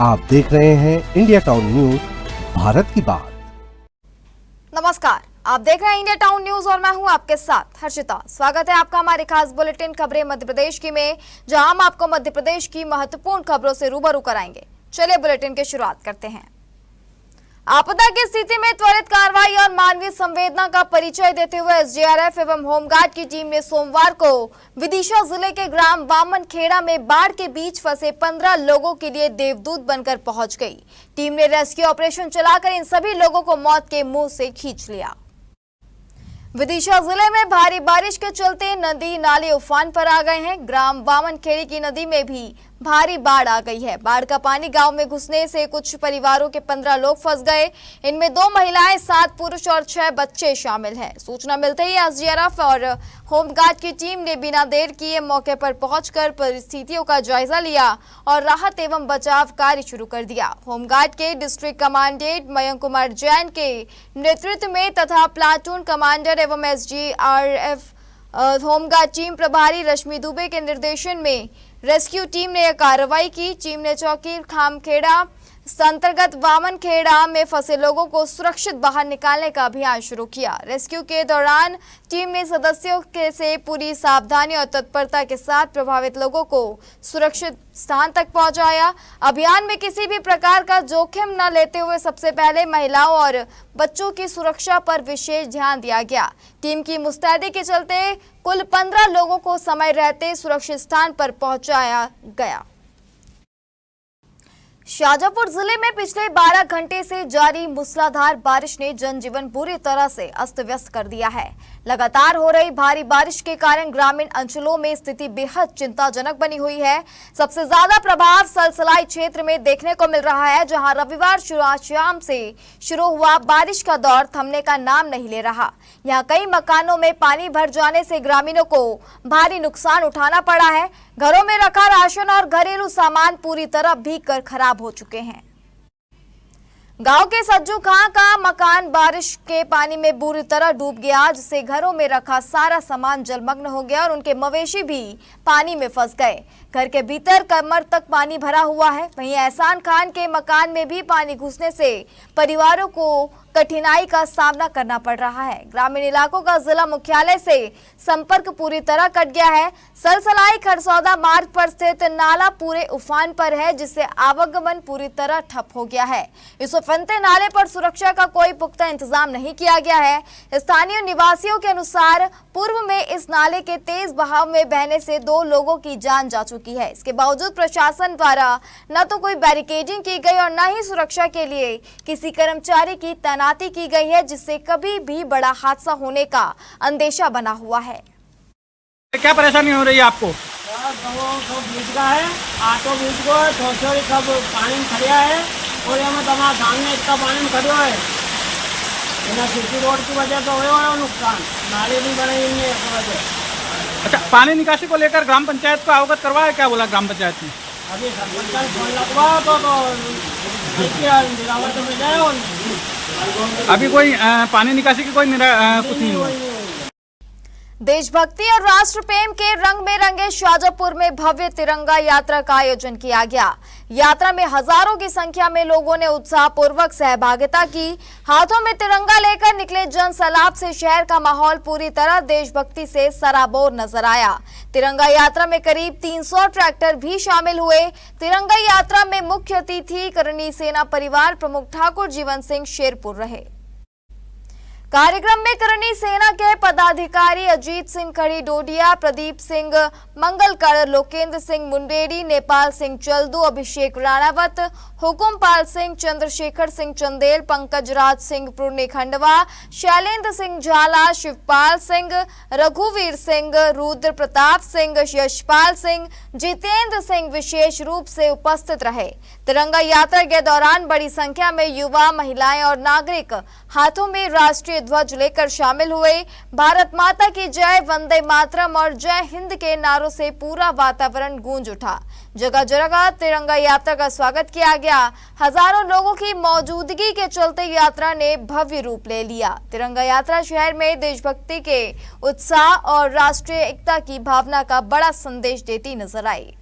आप देख रहे हैं इंडिया टाउन न्यूज, भारत की बात। नमस्कार, आप देख रहे हैं इंडिया टाउन न्यूज और मैं हूं आपके साथ हर्षिता। स्वागत है आपका हमारे खास बुलेटिन खबरें मध्य प्रदेश की में, जहां हम आपको मध्य प्रदेश की महत्वपूर्ण खबरों से रूबरू कराएंगे। चलिए बुलेटिन की शुरुआत करते हैं। आपदा की स्थिति में त्वरित कार्रवाई और मानवीय संवेदना का परिचय देते हुए एसडीआरएफ एवं होमगार्ड की टीम ने सोमवार को विदिशा जिले के ग्राम वामन खेड़ा में बाढ़ के बीच फंसे 15 लोगों के लिए देवदूत बनकर पहुंच गई। टीम ने रेस्क्यू ऑपरेशन चलाकर इन सभी लोगों को मौत के मुंह से खींच लिया। विदिशा जिले में भारी बारिश के चलते नदी नाले उफान पर आ गए हैं। ग्राम वामन खेड़ी की नदी में भी भारी बाढ़ आ गई है। बाढ़ का पानी गांव में घुसने से कुछ परिवारों के 15 लोग फंस गए। इनमें 2 महिलाएं, 7 पुरुष और 6 बच्चे शामिल हैं। सूचना मिलते ही एसडीआरएफ और होमगार्ड की टीम ने बिना देर किए मौके पर पहुंचकर परिस्थितियों का जायजा लिया और राहत एवं बचाव कार्य शुरू कर दिया। होमगार्ड के डिस्ट्रिक्ट कमांडेंट मयंक कुमार जैन के नेतृत्व में तथा प्लाटून कमांडर एवं एसडीआरएफ होमगार्ड टीम प्रभारी रश्मि दुबे के निर्देशन में रेस्क्यू टीम ने यह कार्रवाई की। टीम ने चौकी खामखेड़ा अंतर्गत वामन खेड़ा में फंसे लोगों को सुरक्षित बाहर निकालने का अभियान शुरू किया। रेस्क्यू के दौरान टीम ने सदस्यों के से पूरी सावधानी और तत्परता के साथ प्रभावित लोगों को सुरक्षित स्थान तक पहुंचाया। अभियान में किसी भी प्रकार का जोखिम न लेते हुए सबसे पहले महिलाओं और बच्चों की सुरक्षा पर विशेष ध्यान दिया गया। टीम की मुस्तैदी के चलते कुल 15 लोगों को समय रहते सुरक्षित स्थान पर पहुंचाया गया। शाजापुर जिले में पिछले 12 घंटे से जारी मूसलाधार बारिश ने जनजीवन बुरी तरह से अस्त व्यस्त कर दिया है। लगातार हो रही भारी बारिश के कारण ग्रामीण अंचलों में स्थिति बेहद चिंताजनक बनी हुई है। सबसे ज्यादा प्रभाव सलसलाई क्षेत्र में देखने को मिल रहा है, जहां रविवार शाम से शुरू हुआ बारिश का दौर थमने का नाम नहीं ले रहा। यहाँ कई मकानों में पानी भर जाने से ग्रामीणों को भारी नुकसान उठाना पड़ा है। घरों में रखा राशन और घरेलू सामान पूरी तरह भीग कर खराब हो चुके हैं। गांव के सज्जू खां का मकान बारिश के पानी में बुरी तरह डूब गया, जिससे घरों में रखा सारा सामान जलमग्न हो गया और उनके मवेशी भी पानी में फंस गए। घर के भीतर कमर तक पानी भरा हुआ है। वहीं एहसान खान के मकान में भी पानी घुसने से परिवारों को कठिनाई का सामना करना पड़ रहा है। ग्रामीण इलाकों का जिला मुख्यालय से संपर्क पूरी तरह कट गया है। सलसलाई खरसौदा मार्ग पर स्थित नाला पूरे उफान पर है, जिससे आवागमन पूरी तरह ठप हो गया है। इस उफनते नाले पर सुरक्षा का कोई पुख्ता इंतजाम नहीं किया गया है। स्थानीय निवासियों के अनुसार पूर्व में इस नाले के तेज बहाव में बहने से 2 लोगों की जान जा चुकी है। इसके बावजूद प्रशासन द्वारा न तो कोई बैरिकेडिंग की गई और न ही सुरक्षा के लिए किसी कर्मचारी की तैनाती की गई है, जिससे कभी भी बड़ा हादसा होने का अंदेशा बना हुआ है। क्या परेशानी हो रही है आपको? बीच का है, ऑटो बीच को थोड़ी सब पानी में खड़िया है और यहाँ तमाम सामने इतना पानी में खड़ो है। सिटी रोड की वजह से हो नुकसान, नाले भी बने इनमें वजह। अच्छा, पानी निकासी को लेकर ग्राम पंचायत को अवगत करवाया, क्या बोला ग्राम पंचायत ने? अभी सरपंच का फोन लगवाया तो गिरावट में जाए और अभी कोई पानी निकासी की कोई कुछ नहीं हुआ। देशभक्ति और राष्ट्र प्रेम के रंग में रंगे शाजापुर में भव्य तिरंगा यात्रा का आयोजन किया गया। यात्रा में हजारों की संख्या में लोगों ने उत्साहपूर्वक सहभागिता की। हाथों में तिरंगा लेकर निकले जन सैलाब से शहर का माहौल पूरी तरह देशभक्ति से सराबोर नजर आया। तिरंगा यात्रा में करीब 300 ट्रैक्टर भी शामिल हुए। तिरंगा यात्रा में मुख्य अतिथि करणी सेना परिवार प्रमुख ठाकुर जीवन सिंह शेरपुर रहे। कार्यक्रम में करणी सेना के पदाधिकारी अजीत सिंह खड़ी डोडिया, प्रदीप सिंह मंगलकर, लोकेंद्र सिंह मुंडेरी, नेपाल सिंह चल्दू, अभिषेक राणावत, हुकुमपाल सिंह, चंद्रशेखर सिंह चंदेल, पंकज राज सिंह पुरनी खंडवा, शैलेंद्र सिंह झाला, शिवपाल सिंह, रघुवीर सिंह, रुद्र प्रताप सिंह, यशपाल सिंह, जितेंद्र सिंह विशेष रूप से उपस्थित रहे। तिरंगा यात्रा के दौरान बड़ी संख्या में युवा, महिलाएं और नागरिक हाथों में राष्ट्रीय ध्वज लेकर शामिल हुए। भारत माता की जय, वंदे मातरम और जय हिंद के नारों से पूरा वातावरण गूंज उठा। जगह जगह तिरंगा यात्रा का स्वागत किया गया। हजारों लोगों की मौजूदगी के चलते यात्रा ने भव्य रूप ले लिया। तिरंगा यात्रा शहर में देशभक्ति के उत्साह और राष्ट्रीय एकता की भावना का बड़ा संदेश देती नजर आई।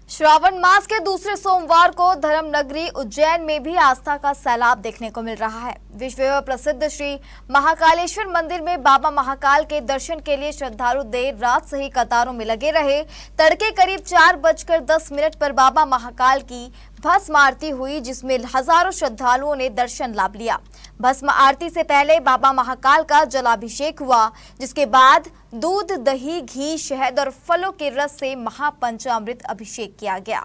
श्रावण मास के दूसरे सोमवार को धर्म नगरी उज्जैन में भी आस्था का सैलाब देखने को मिल रहा है। विश्व प्रसिद्ध श्री महाकालेश्वर मंदिर में बाबा महाकाल के दर्शन के लिए श्रद्धालु देर रात से ही कतारों में लगे रहे। तड़के करीब 4:10 पर बाबा महाकाल की भस्म आरती हुई, जिसमें हजारों श्रद्धालुओं ने दर्शन लाभ लिया। भस्म आरती से पहले बाबा महाकाल का जलाभिषेक हुआ, जिसके बाद दूध, दही, घी, शहद और फलों के रस से महापंचामृत अभिषेक किया गया।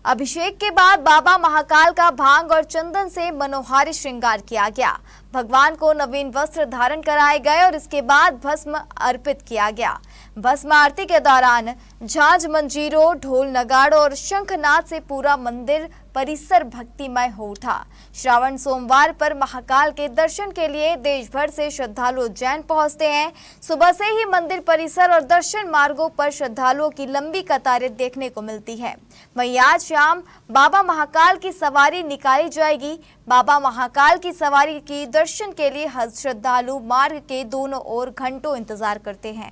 अभिषेक के बाद बाबा महाकाल का भांग और चंदन से मनोहारी श्रृंगार किया गया। भगवान को नवीन वस्त्र धारण कराए गए और इसके बाद भस्म अर्पित किया गया। भस्म आरती के दौरान झांझ, मंजीरों, ढोल, नगाड़ों और शंखनाद से पूरा मंदिर परिसर भक्तिमय हो उठा। श्रावण सोमवार पर महाकाल के दर्शन के लिए देश भर से श्रद्धालु उज्जैन पहुंचते हैं। सुबह से ही मंदिर परिसर और दर्शन मार्गों पर श्रद्धालुओं की लंबी कतारें देखने को मिलती है। वहीं आज शाम बाबा महाकाल की सवारी निकाली जाएगी। बाबा महाकाल की सवारी की दर्शन के लिए श्रद्धालु मार्ग के दोनों ओर घंटों इंतजार करते हैं।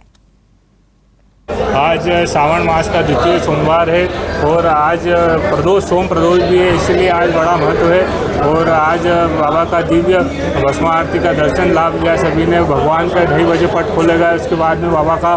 आज श्रावण मास का द्वितीय सोमवार है और आज प्रदोष, सोम प्रदोष भी है, इसलिए आज बड़ा महत्व है। और आज बाबा का दिव्य भस्म आरती का दर्शन लाभ लिया सभी ने। भगवान का 2:30 बजे पट खोले गए, उसके बाद में बाबा का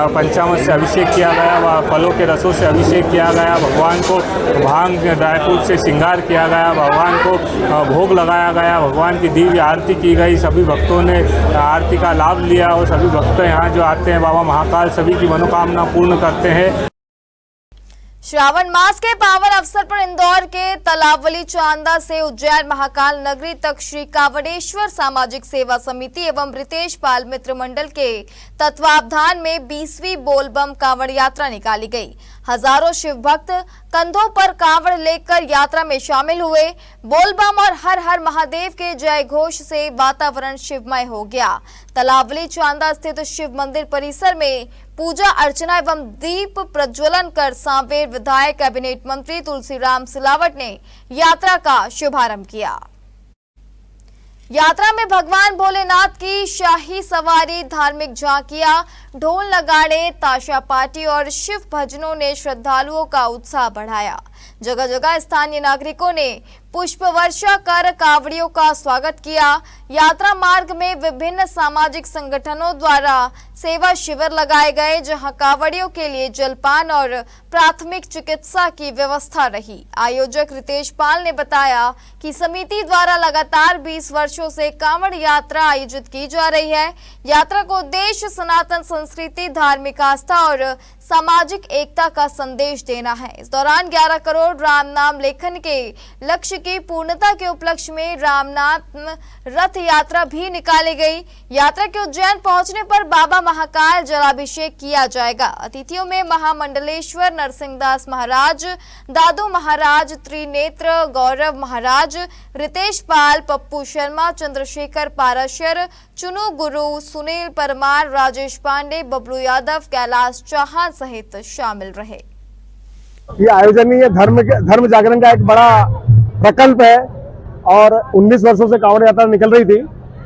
पंचामृत से अभिषेक किया गया, फलों के रसों से अभिषेक किया गया, भगवान को भांग, ड्राई फ्रूट से श्रृंगार किया गया, भगवान को भोग लगाया गया, भगवान की दिव्य आरती की गई। सभी भक्तों ने आरती का लाभ लिया और सभी भक्त यहाँ जो आते हैं बाबा महाकाल सभी की मनोकामना पूर्ण करते हैं। श्रावण मास के पावन अवसर पर इंदौर के तलावली चांदा से उज्जैन महाकाल नगरी तक श्री कावड़ेश्वर सामाजिक सेवा समिति एवं रितेश पाल मित्र मंडल के तत्वावधान में 20वीं बोलबम कांवड़ यात्रा निकाली गई। हजारों शिव भक्त कंधों पर कांवड़ लेकर यात्रा में शामिल हुए। बोलबम और हर हर महादेव के जय घोष से वातावरण शिवमय हो गया। तलावली चांदा स्थित शिव मंदिर परिसर में पूजा अर्चना एवं दीप प्रज्वलन कर सांवेर विधायक कैबिनेट मंत्री तुलसीराम सिलावट ने यात्रा का शुभारंभ किया। यात्रा में भगवान भोलेनाथ की शाही सवारी, धार्मिक झांकियां, ढोल नगाड़े, ताशा पार्टी और शिव भजनों ने श्रद्धालुओं का उत्साह बढ़ाया। जगह जगह स्थानीय नागरिकों ने पुष्प वर्षा कर कावड़ियों का स्वागत किया। यात्रा मार्ग में विभिन्न सामाजिक संगठनों द्वारा सेवा शिविर लगाए गए, जहां कावड़ियों के लिए जलपान और प्राथमिक चिकित्सा की व्यवस्था रही। आयोजक रितेश पाल ने बताया कि समिति द्वारा लगातार 20 वर्षों से कांवड़ यात्रा आयोजित की जा रही है। यात्रा का उद्देश्य सनातन संस्कृति, धार्मिक आस्था और सामाजिक एकता का संदेश देना है। इस दौरान 11 करोड़ राम नाम लेखन के लक्ष्य की पूर्णता के उपलक्ष्य में रामनाम रथ यात्रा भी निकाली गई। यात्रा के उज्जैन पहुंचने पर बाबा महाकाल जलाभिषेक किया जाएगा। अतिथियों में महामंडलेश्वर नरसिंहदास महाराज, दादू महाराज, त्रिनेत्र गौरव महाराज, रितेश पाल, पप्पू शर्मा, चंद्रशेखर पाराशर, चुनू गुरु, सुनील परमार, राजेश पांडे, बबलू यादव, कैलाश चौहान सहित शामिल रहे। ये आयोजन ये धर्म जागरण का एक बड़ा प्रकल्प है और 19 वर्षों से कांवड़ यात्रा निकल रही थी।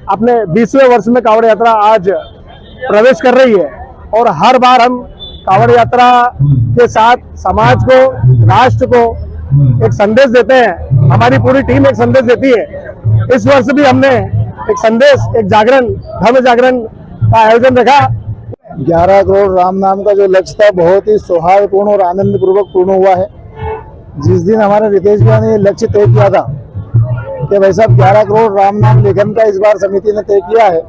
अपने 20वें वर्ष में कांवड़ यात्रा आज प्रवेश कर रही है और हर बार हम कांवड़ यात्रा के साथ समाज को, राष्ट्र को एक संदेश देते हैं। हमारी पूरी टीम एक संदेश देती है। इस वर्ष भी हमने एक संदेश, एक जागरण, धर्म जागरण का आयोजन रखा। 11 करोड़ राम नाम का जो लक्ष्य था बहुत ही सौहार्दपूर्ण और आनंद पूर्वक पूर्ण हुआ है। जिस दिन हमारे रितेश भैया ने ये लक्ष्य तय किया था कि भाई साहब 11 करोड़ राम नाम लेखन का इस बार समिति ने तय किया है।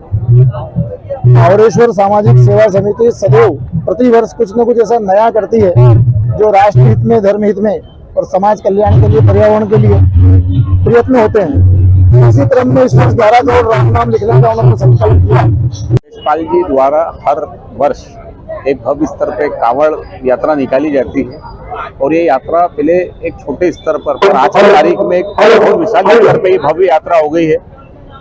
कावड़ेश्वर सामाजिक सेवा समिति सदैव प्रतिवर्ष कुछ न कुछ ऐसा नया करती है जो राष्ट्र हित में, धर्म हित में और समाज कल्याण के लिए, पर्यावरण के लिए प्रयत्न होते हैं। इसी क्रम में इस वर्ष 11 करोड़ राम नाम लिखने का उन्होंने संकल्प किया। पाल जी द्वारा हर वर्ष एक भव्य स्तर पे कांवड़ यात्रा निकाली जाती है और ये यात्रा पहले एक छोटे स्तर पर आज की तारीख में एक बहुत विशाल स्तर पे भव्य यात्रा हो गई है।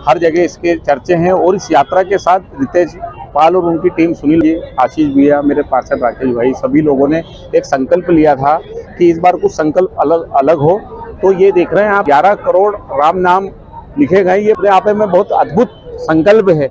हर जगह इसके चर्चे हैं और इस यात्रा के साथ रितेश पाल और उनकी टीम, सुनील जी, आशीष भैया, मेरे पार्षद राकेश भाई, सभी लोगों ने एक संकल्प लिया था कि इस बार कुछ संकल्प अलग हो। तो ये देख रहे हैं आप 11 करोड़ राम नाम लिखे गए, ये अपने आप में बहुत अद्भुत संकल्प है।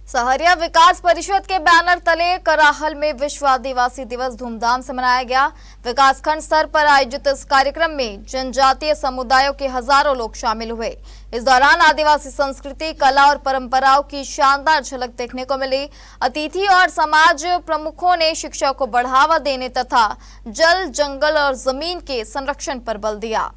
सहरिया विकास परिषद के बैनर तले कराहल में विश्व आदिवासी दिवस धूमधाम से मनाया गया। विकासखंड स्तर पर आयोजित इस कार्यक्रम में जनजातीय समुदायों के हजारों लोग शामिल हुए। इस दौरान आदिवासी संस्कृति, कला और परंपराओं की शानदार झलक देखने को मिली। अतिथि और समाज प्रमुखों ने शिक्षा को बढ़ावा देने तथा जल, जंगल और जमीन के संरक्षण पर बल दिया।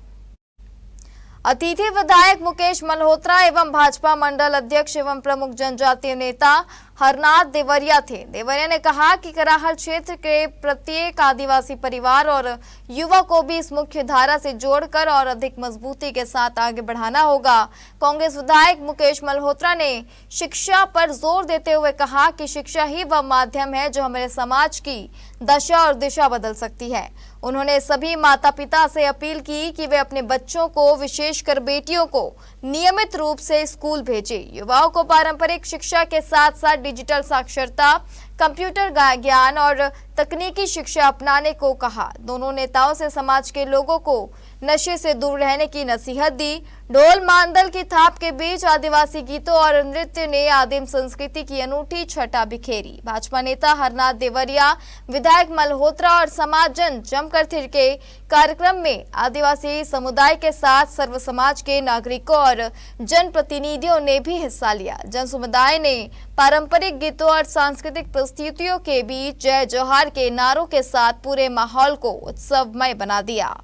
अतिथि विधायक मुकेश मल्होत्रा एवं भाजपा मंडल अध्यक्ष एवं प्रमुख जनजातीय नेता हरनाथ देवरिया थे। देवरिया ने कहा कि कराहल क्षेत्र के प्रत्येक आदिवासी परिवार और युवा को भी इस मुख्य धारा से जोड़कर और अधिक मजबूती के साथ आगे बढ़ाना होगा। कांग्रेस विधायक मुकेश मल्होत्रा ने शिक्षा पर जोर देते हुए कहा कि शिक्षा ही वह माध्यम है जो हमारे समाज की दशा और दिशा बदल सकती है। उन्होंने सभी माता पिता से अपील की कि वे अपने बच्चों को, विशेषकर बेटियों को, नियमित रूप से स्कूल भेजें। युवाओं को पारंपरिक शिक्षा के साथ साथ डिजिटल साक्षरता, कंप्यूटर ज्ञान और तकनीकी शिक्षा अपनाने को कहा। दोनों नेताओं से समाज के लोगों को नशे से दूर रहने की नसीहत दी। ढोल मांदल की थाप के बीच आदिवासी गीतों और नृत्य ने आदिम संस्कृति की अनूठी छटा बिखेरी। भाजपा नेता हरनाथ देवरिया, विधायक मल्होत्रा और समाजजन जमकर थिरके। कार्यक्रम में आदिवासी समुदाय के साथ सर्व समाज के नागरिकों और जनप्रतिनिधियों ने भी हिस्सा लिया। जन समुदाय ने पारंपरिक गीतों और सांस्कृतिक प्रस्तुतियों के बीच जय जोहार के नारों के साथ पूरे माहौल को उत्सवमय बना दिया।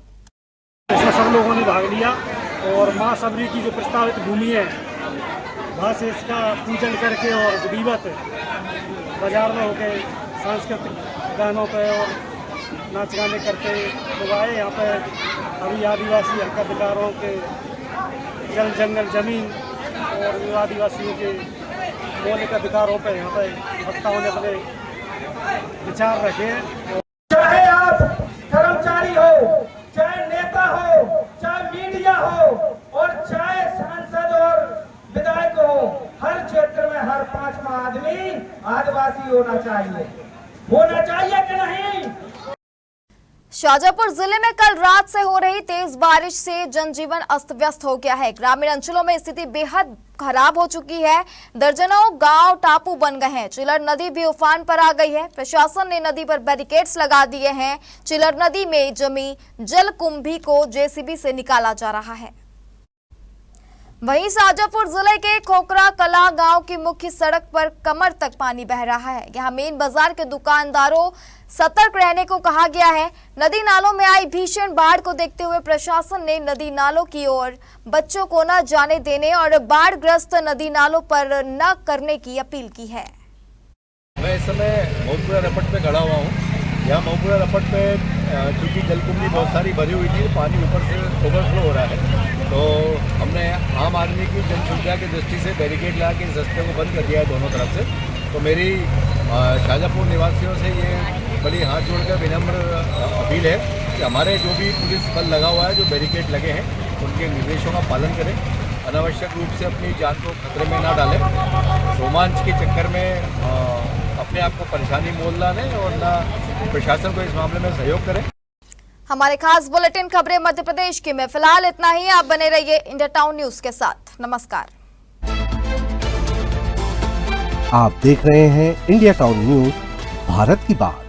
इसमें सब लोगों ने भाग लिया और माँ सबरी की जो प्रस्तावित भूमि है वहाँ से इसका पूजन करके और विधिवत बाजार में होकर सांस्कृतिक गानों पर और नाच गाने करते लोग आए। यहाँ पर अभी आदिवासी हक अधिकारों के जल, जंगल, जमीन और आदिवासियों के मौलिक अधिकारों पर यहाँ पर वक्ताओं ने अपने विचार रखे हैं। चाहे आप कर्मचारी हो, चाहे नेता हो, चाहे मीडिया हो और चाहे सांसद और विधायक हो, हर क्षेत्र में हर 5वां आदमी आदिवासी होना चाहिए कि नहीं? शाजापुर जिले में कल रात से हो रही तेज बारिश से जनजीवन अस्त व्यस्त हो गया है। ग्रामीण अंचलों में स्थिति बेहद खराब हो चुकी है। दर्जनों गांव टापू बन गए हैं। चिलर नदी भी उफान पर आ गई है। प्रशासन ने नदी पर बैरिकेड्स लगा दिए हैं। चिलर नदी में जमी जल कुंभी को जेसीबी से निकाला जा रहा है। वहीं शाजापुर जिले के खोखरा कला गांव की मुख्य सड़क पर कमर तक पानी बह रहा है। यहां मेन बाजार के दुकानदारों सतर्क रहने को कहा गया है। नदी नालों में आई भीषण बाढ़ को देखते हुए प्रशासन ने नदी नालों की ओर बच्चों को न जाने देने और बाढ़ग्रस्त नदी नालों पर न करने की अपील की है। मैं इस समय मऊपुरा रपट पे खड़ा हुआ हूँ। यहाँ मऊपुरा रपट पे चूँकि जलकुंभी बहुत सारी भरी हुई थी, पानी ऊपर से ओवरफ्लो हो रहा है, तो हमने आम आदमी की जनसंख्या की दृष्टि से बैरिकेड लगा के इस रास्ते को बंद कर दिया है दोनों तरफ से। तो मेरी शाजापुर निवासियों से ये बड़ी हाथ जोड़कर विनम्र अपील है कि हमारे जो भी पुलिस बल लगा हुआ है, जो बैरिकेड लगे हैं, उनके निर्देशों का पालन करें। अनावश्यक रूप से अपनी जान को खतरे में ना डालें। रोमांच के चक्कर में अपने आप को परेशानी मोल ना लें और ना प्रशासन को इस मामले में सहयोग करें। हमारे खास बुलेटिन खबरें मध्य प्रदेश की में फिलहाल इतना ही। आप बने रहिए इंडिया टाउन न्यूज के साथ। नमस्कार। आप देख रहे हैं इंडिया टाउन न्यूज, भारत की बात।